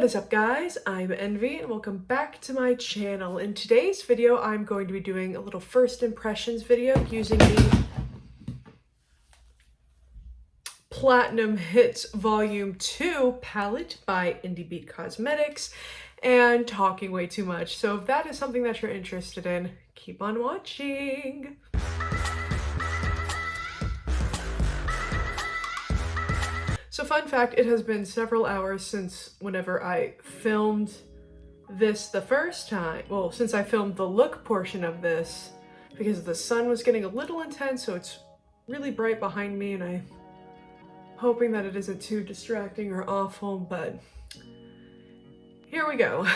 What is up, guys? I'm Envy and welcome back to my channel. In today's video, I'm going to be doing a little first impressions video using the Platinum Hits Volume 2 palette by Indi Cosmetics and talking way too much. So if that is something that you're interested in, keep on watching. So fun fact, it has been several hours since whenever I filmed this the first time. Well, since I filmed the look portion of this, because the sun was getting a little intense, so it's really bright behind me and I'm hoping that it isn't too distracting or awful, but here we go.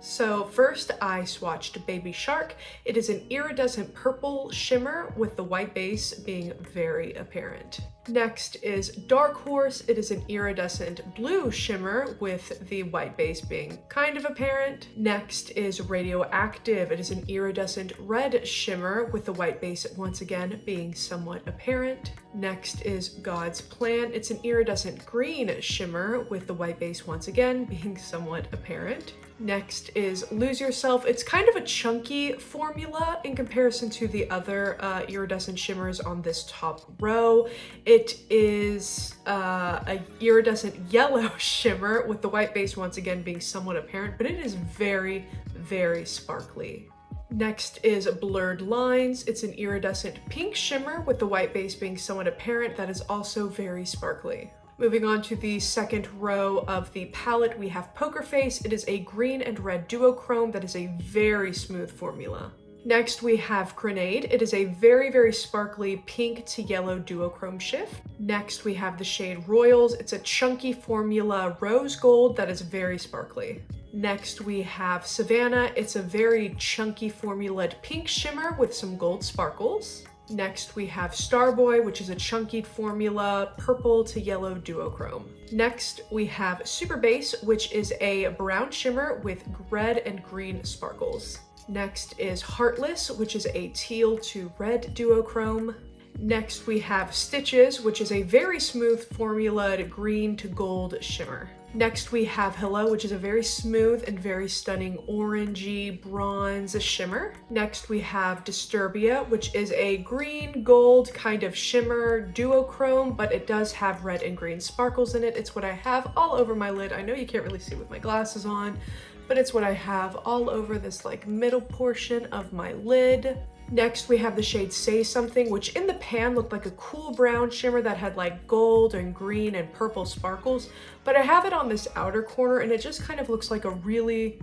So first I swatched Baby Shark. It is an iridescent purple shimmer with the white base being very apparent. Next is Dark Horse. It is an iridescent blue shimmer with the white base being kind of apparent. Next is Radioactive. It is an iridescent red shimmer with the white base once again being somewhat apparent. Next is God's Plan. It's an iridescent green shimmer with the white base once again being somewhat apparent. Next is Lose Yourself. It's kind of a chunky formula in comparison to the other iridescent shimmers on this top row. It is a iridescent yellow shimmer with the white base once again being somewhat apparent, but it is very, very sparkly. Next is Blurred Lines. It's an iridescent pink shimmer with the white base being somewhat apparent. That is also very sparkly. Moving on to the second row of the palette, we have Poker Face. It is a green and red duochrome that is a very smooth formula. Next, we have Grenade. It is a very, very sparkly pink to yellow duochrome shift. Next, we have the shade Royals. It's a chunky formula rose gold that is very sparkly. Next, we have Savannah. It's a very chunky formulaed pink shimmer with some gold sparkles. Next, we have Starboy, which is a chunky formula purple to yellow duochrome. Next, we have Super Base, which is a brown shimmer with red and green sparkles. Next is Heartless, which is a teal to red duochrome. Next, we have Stitches, which is a very smooth formula green to gold shimmer. Next, we have Hello, which is a very smooth and very stunning orangey bronze shimmer. Next, we have Disturbia, which is a green gold kind of shimmer duochrome, but it does have red and green sparkles in it. It's what I have all over my lid. I know you can't really see with my glasses on, but it's what I have all over this like middle portion of my lid. Next, we have the shade Say Something, which in the pan looked like a cool brown shimmer that had like gold and green and purple sparkles, but I have it on this outer corner and it just kind of looks like a really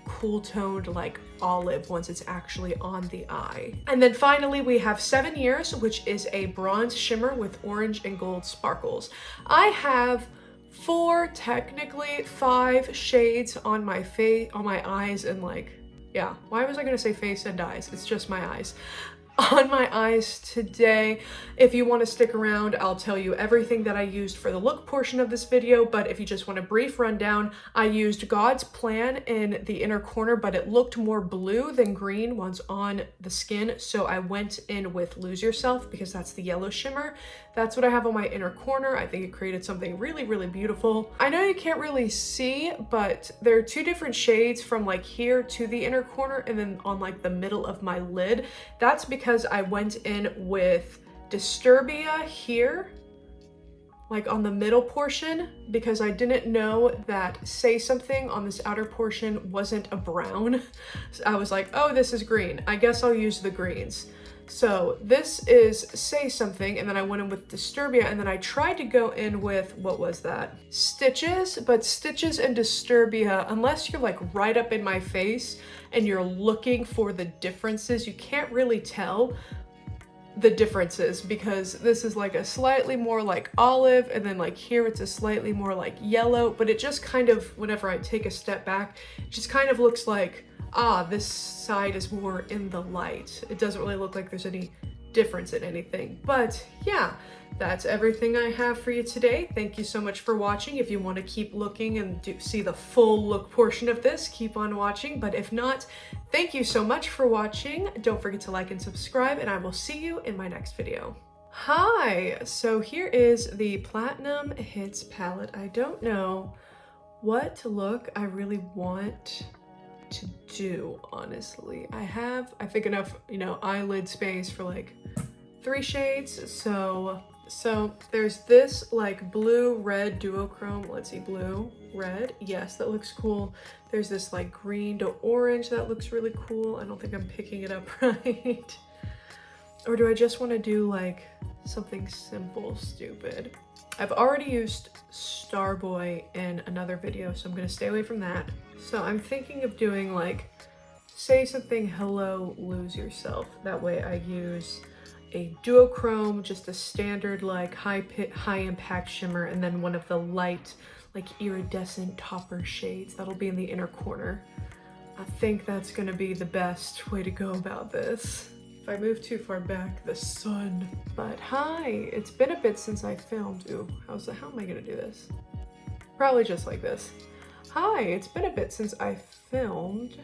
cool toned like olive once it's actually on the eye. And then finally, we have 7 Years, which is a bronze shimmer with orange and gold sparkles. I have technically 5 shades on my face, on my eyes, and like, yeah, why was I gonna say face and eyes? It's just my eyes. On my eyes today. If you want to stick around, I'll tell you everything that I used for the look portion of this video, but if you just want a brief rundown, I used God's Plan in the inner corner, but it looked more blue than green once on the skin, so I went in with Lose Yourself because that's the yellow shimmer. That's what I have on my inner corner. I think it created something really, really beautiful. I know you can't really see, but there are 2 different shades from like here to the inner corner and then on like the middle of my lid. That's because I went in with Disturbia here, like on the middle portion, because I didn't know that Say Something on this outer portion wasn't a brown. So I was like, oh, this is green. I guess I'll use the greens. So this is Say Something, and then I went in with Disturbia, and then I tried to go in with, what was that? Stitches, but Stitches and Disturbia, unless you're like right up in my face and you're looking for the differences, you can't really tell the differences because this is like a slightly more like olive, and then like here it's a slightly more like yellow, but it just kind of, whenever I take a step back, it just kind of looks like, ah, this side is more in the light. It doesn't really look like there's any difference in anything. But yeah, that's everything I have for you today. Thank you so much for watching. If you want to keep looking and see the full look portion of this, keep on watching. But if not, thank you so much for watching. Don't forget to like and subscribe, and I will see you in my next video. Hi, so here is the Platinum Hits palette. I don't know what look I really want to do, honestly. I think enough, you know, eyelid space for like 3 shades. So there's this like blue red duochrome. Let's see, blue red, yes, that looks cool. There's this like green to orange that looks really cool. I don't think I'm picking it up right. Or do I just want to do like something simple, stupid? I've already used Starboy in another video, so I'm gonna stay away from that. So I'm thinking of doing like, say something, hello, lose yourself. That way I use a duochrome, just a standard like high impact shimmer, and then one of the light like iridescent topper shades that'll be in the inner corner. I think that's gonna be the best way to go about this. If I move too far back, the sun. But hi, it's been a bit since I filmed. Ooh, how am I gonna do this? Probably just like this. Hi, it's been a bit since I filmed.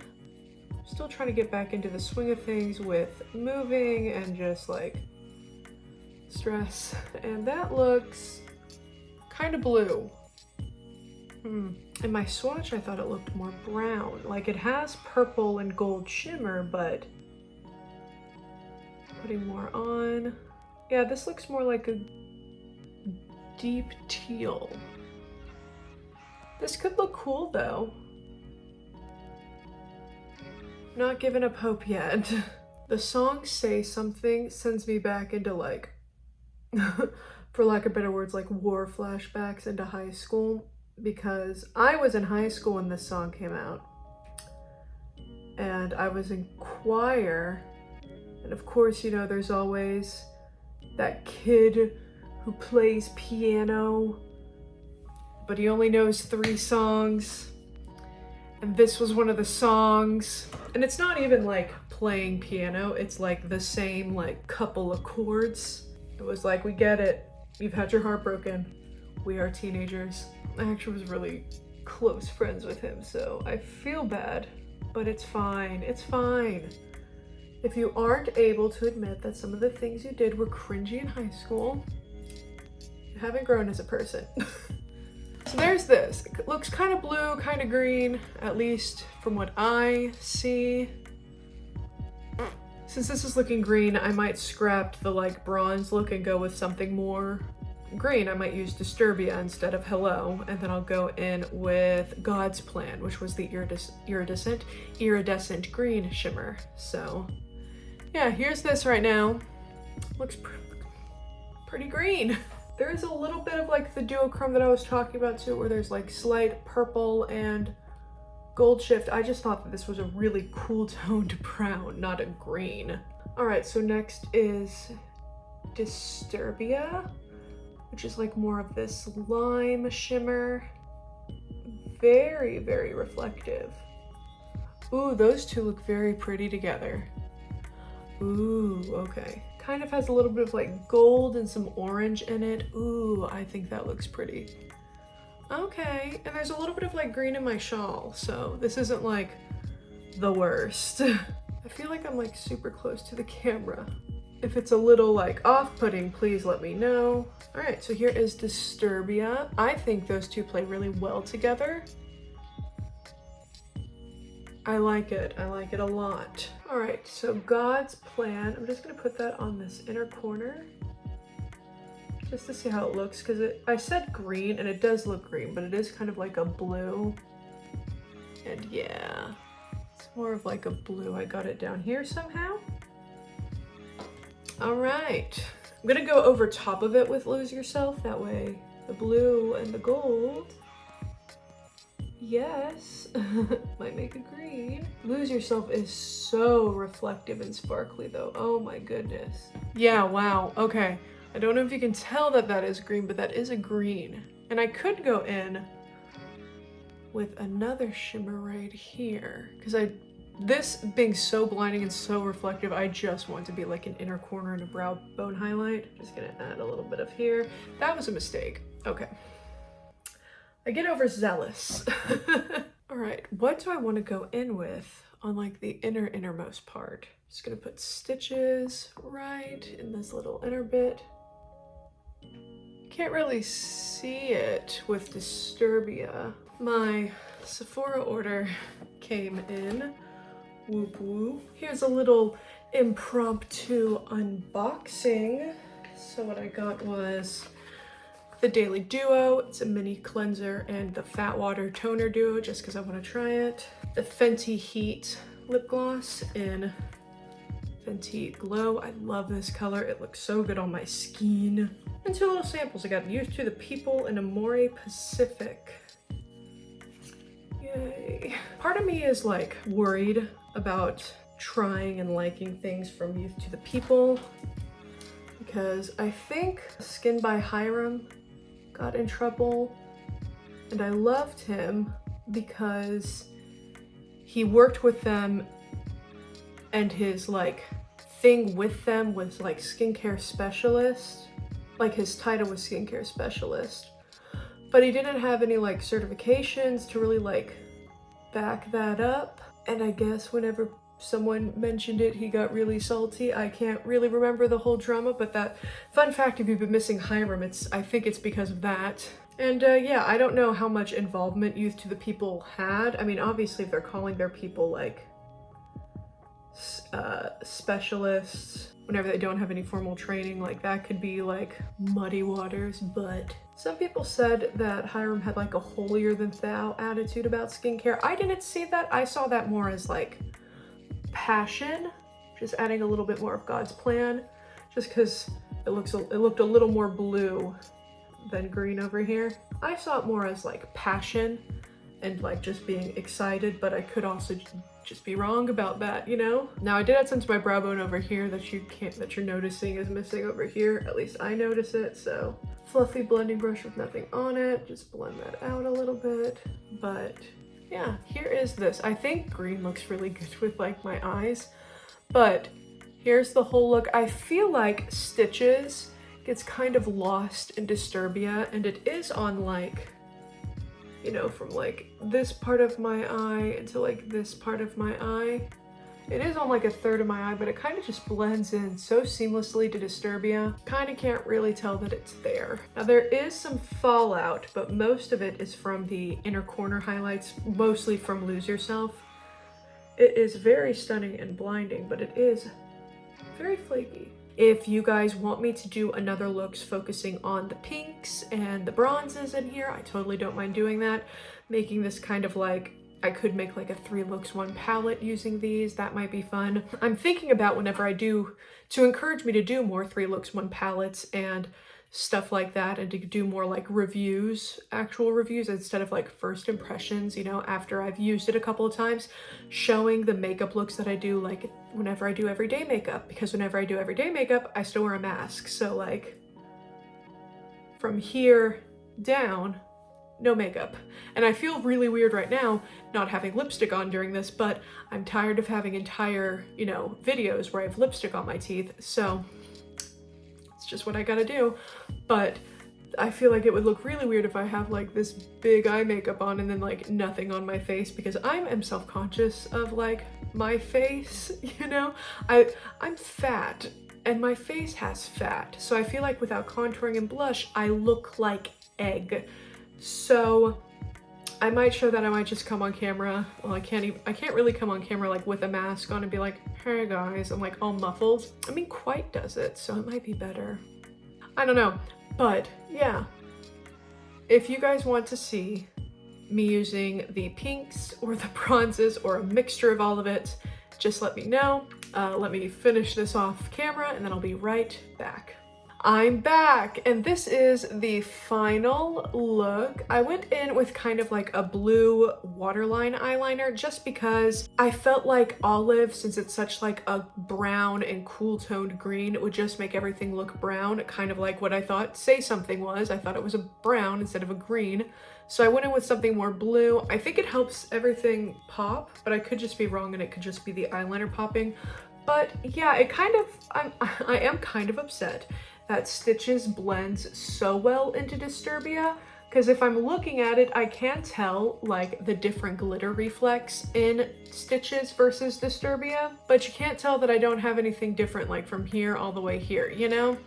Still trying to get back into the swing of things with moving and just like stress. And that looks kind of blue. In my swatch, I thought it looked more brown. Like it has purple and gold shimmer, but putting more on. Yeah, this looks more like a deep teal. This could look cool though. Not giving up hope yet. The song Say Something sends me back into like, for lack of better words, like war flashbacks into high school, because I was in high school when this song came out. And I was in choir. And of course, you know, there's always that kid who plays piano, but he only knows 3 songs. And this was one of the songs. And it's not even like playing piano, it's like the same like couple of chords. It was like, we get it. You've had your heart broken. We are teenagers. I actually was really close friends with him, so I feel bad, but it's fine. It's fine. If you aren't able to admit that some of the things you did were cringy in high school, you haven't grown as a person. So there's this. It looks kind of blue, kind of green, at least from what I see. Since this is looking green, I might scrap the like bronze look and go with something more green. I might use Disturbia instead of Hello, and then I'll go in with God's Plan, which was the iridescent green shimmer. So yeah, here's this right now. Looks pretty green. There is a little bit of like the duochrome that I was talking about too, where there's like slight purple and gold shift. I just thought that this was a really cool toned brown, not a green. All right, so next is Disturbia, which is like more of this lime shimmer. Very, very reflective. Ooh, those two look very pretty together. Ooh, okay. Kind of has a little bit of like gold and some orange in it. Ooh, I think that looks pretty. Okay, and there's a little bit of like green in my shawl, so this isn't like the worst. I feel like I'm like super close to the camera. If it's a little like off-putting, please let me know. All right, so here is Disturbia. I think those two play really well together. I like it a lot. All right, so God's Plan. I'm just gonna put that on this inner corner just to see how it looks, because I said green and it does look green, but it is kind of like a blue. And yeah, it's more of like a blue. I got it down here somehow. All right, I'm gonna go over top of it with Lose Yourself. That way the blue and the gold, yes, might make a green. Lose Yourself is so reflective and sparkly though. Oh my goodness. Yeah, wow, okay. I don't know if you can tell that that is green, but that is a green. And I could go in with another shimmer right here, because this being so blinding and so reflective, I just want to be like an inner corner and a brow bone highlight. Just gonna add a little bit of here. That was a mistake. Okay. I get overzealous. All right, what do I want to go in with on like the innermost part? Just gonna put stitches right in this little inner bit. Can't really see it with Disturbia. My Sephora order came in. Whoop whoop. Here's a little impromptu unboxing. So what I got was the Daily Duo. It's a mini cleanser and the Fat Water Toner Duo just because I want to try it. The Fenty Heat lip gloss in Fenty Glow. I love this color. It looks so good on my skin. And 2 little samples. I got Youth to the People and Amore Pacific. Yay. Part of me is like worried about trying and liking things from Youth to the People because I think Skin by Hiram got in trouble, and I loved him because he worked with them and his like thing with them was like skincare specialist. Like his title was skincare specialist, but he didn't have any like certifications to really like back that up. And I guess whenever someone mentioned it, he got really salty. I can't really remember the whole drama, but that fun fact, if you've been missing Hiram, I think it's because of that. And yeah, I don't know how much involvement Youth to the People had. I mean, obviously if they're calling their people like specialists whenever they don't have any formal training, like that could be like muddy waters. But some people said that Hiram had like a holier than thou attitude about skincare. I didn't see that. I saw that more as like passion, just adding a little bit more of God's plan, just because it looked a little more blue than green over here. I saw it more as like passion and like just being excited, but I could also just be wrong about that, you know? Now I did add some to my brow bone over here that you're noticing is missing over here. At least I notice it. So fluffy blending brush with nothing on it. Just blend that out a little bit. But yeah, here is this. I think green looks really good with like my eyes, but here's the whole look. I feel like Stitches gets kind of lost in Disturbia, and it is on like, you know, from like this part of my eye into like this part of my eye. It is on like a third of my eye, but it kind of just blends in so seamlessly to Disturbia. Kind of can't really tell that it's there. Now there is some fallout, but most of it is from the inner corner highlights, mostly from Lose Yourself. It is very stunning and blinding, but it is very flaky. If you guys want me to do another looks focusing on the pinks and the bronzes in here, I totally don't mind doing that. Making this kind of like, I could make like a 3 looks 1 palette using these. That might be fun. I'm thinking about whenever I do, to encourage me to do more 3 looks 1 palettes and stuff like that, and to do more like reviews, actual reviews, instead of like first impressions, you know, after I've used it a couple of times, showing the makeup looks that I do like whenever I do everyday makeup, because whenever I do everyday makeup, I still wear a mask. So like from here down, no makeup. And I feel really weird right now not having lipstick on during this, but I'm tired of having entire, you know, videos where I have lipstick on my teeth. So it's just what I gotta do. But I feel like it would look really weird if I have like this big eye makeup on and then like nothing on my face, because I am self-conscious of like my face, you know? I'm fat and my face has fat. So I feel like without contouring and blush, I look like egg. So I might show that. I might just come on camera. Well, I can't really come on camera like with a mask on and be like, hey guys, I'm like all muffled. I mean, Quite does it, so it might be better. I don't know, but yeah. If you guys want to see me using the pinks or the bronzes or a mixture of all of it, just let me know. Let me finish this off camera and then I'll be right back. I'm back, and this is the final look. I went in with kind of like a blue waterline eyeliner just because I felt like olive, since it's such like a brown and cool toned green, it would just make everything look brown, kind of like what I thought Say Something was. I thought it was a brown instead of a green. So I went in with something more blue. I think it helps everything pop, but I could just be wrong and it could just be the eyeliner popping. But yeah, it kind of, I am kind of upset that Stitches blends so well into Disturbia, because if I'm looking at it, I can tell like the different glitter reflex in Stitches versus Disturbia, but you can't tell that I don't have anything different like from here all the way here, you know?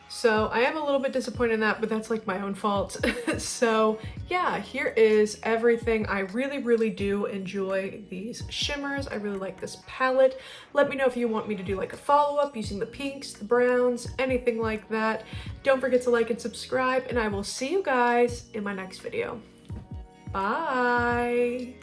So I am a little bit disappointed in that, but that's like my own fault. So yeah, here is everything. I really do enjoy these shimmers. I really like this palette. Let me know if you want me to do like a follow-up using the pinks, the browns, anything like that. Don't forget to like and subscribe, and I will see you guys in my next video. Bye.